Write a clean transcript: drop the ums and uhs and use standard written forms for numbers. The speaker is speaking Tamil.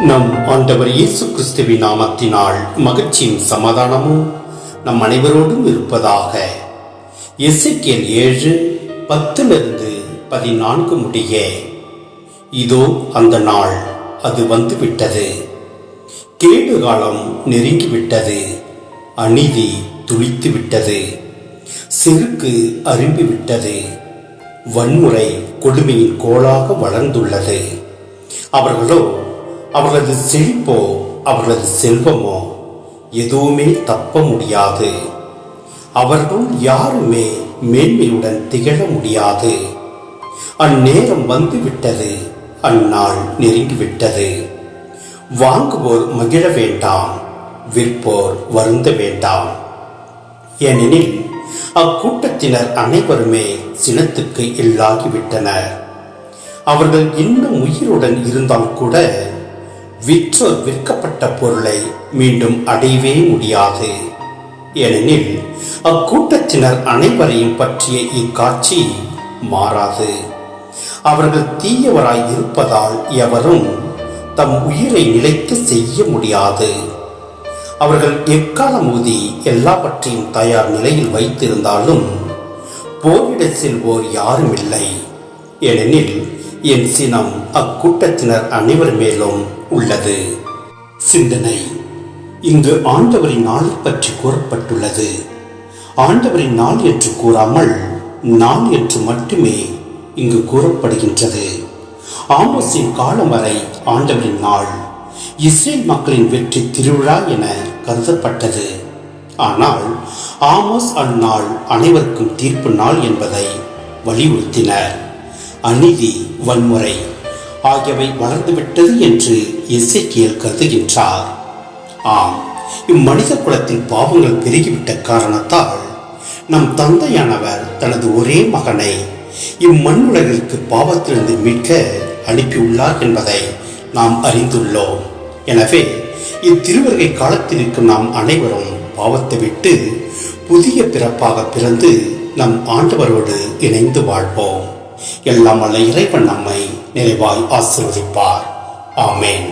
நம் ஆண்டவர் இயேசு கிறிஸ்துவின் நாமத்தினால் மகிழ்ச்சியும் சமாதானமும் நம் அனைவரோடும் இருப்பதாக. எசேக்கியேல் 7:10-14 முடிய. இதோ அந்த நாள், அது வந்துவிட்டது. கேடு காலம் நெருங்கிவிட்டது. அநீதி துளித்துவிட்டது. செருக்கு அரும்பிவிட்டது. வன்முறை கொடுமையின் கோலாக வளர்ந்துள்ளது. அவர்களோ, அவர்களது செழிப்போ அவர்களது செல்வமோ எதுவுமே தப்ப முடியாது. அவர்கள் யாருமே மேன்மையுடன் திகழ முடியாது. அந்நேரம் வந்துவிட்டது. அந்நாள் நெருங்கிவிட்டது. வாங்குவோர் மகிழ வேண்டாம், விற்போர் வருந்த வேண்டாம். ஏனெனில் அக்கூட்டத்தினர் அனைவருமே சினத்துக்கு இல்லாகிவிட்டனர். அவர்கள் இன்னும் உயிருடன் இருந்தால் கூட விற்றோர் விற்கப்பட்ட பொருளை மீண்டும் அடையவே முடியாது. ஏனெனில் அக்கூட்டத்தினர் அனைவரையும் பற்றிய இக்காட்சி மாறாது. அவர்கள் தீயவராய் இருப்பதால் எவரும் தம் உயிரை நிலைத்து செய்ய முடியாது. அவர்கள் எக்காலம் ஊதி எல்லாவற்றையும் தயார் நிலையில் வைத்திருந்தாலும் போரிட செல்வோர் யாரும் இல்லை. ஏனெனில் என் சினம் அக்கூட்டத்தினர் அனைவர் மேலும் உள்ளது. சிந்தனை. இங்கு ஆண்டவரின் நாளை பற்றி கூறப்பட்டுள்ளது. ஆண்டவரின் நாள் என்று கூறாமல் நாள் என்று மட்டுமே இங்கு கூறப்படுகின்றது. ஆமோஸின் காலம் வரை ஆண்டவரின் நாள் இஸ்ரேல் மக்களின் வெற்றி திருவிழா என கருதப்பட்டது. ஆனால் ஆமோஸ் அந்நாள் அனைவருக்கும் தீர்ப்பு நாள் என்பதை வலியுறுத்தினர். அநீதி, வன்முறை ஆகியவை வளர்ந்துவிட்டது என்று எசேக்கியேல் கருதுகின்றார். ஆம், இம்மனித குலத்தின் பாவங்கள் பெருகிவிட்ட காரணத்தால் நம் தந்தையானவர் தனது ஒரே மகனை இம்மண்ணுலகிற்கு பாவத்திலிருந்து மீட்க அனுப்பியுள்ளார் என்பதை நாம் அறிந்துள்ளோம். எனவே இத்திருவருகை காலத்தில் இருக்கும் நாம் அனைவரும் பாவத்தை விட்டு புதிய பிறப்பாக பிறந்து நம் ஆண்டவரோடு இணைந்து வாழ்வோம். எல்லாம் வல்ல இறைவன் நம்மை நிறைவாய் ஆசீர்வதிப்பார். ஆமென்.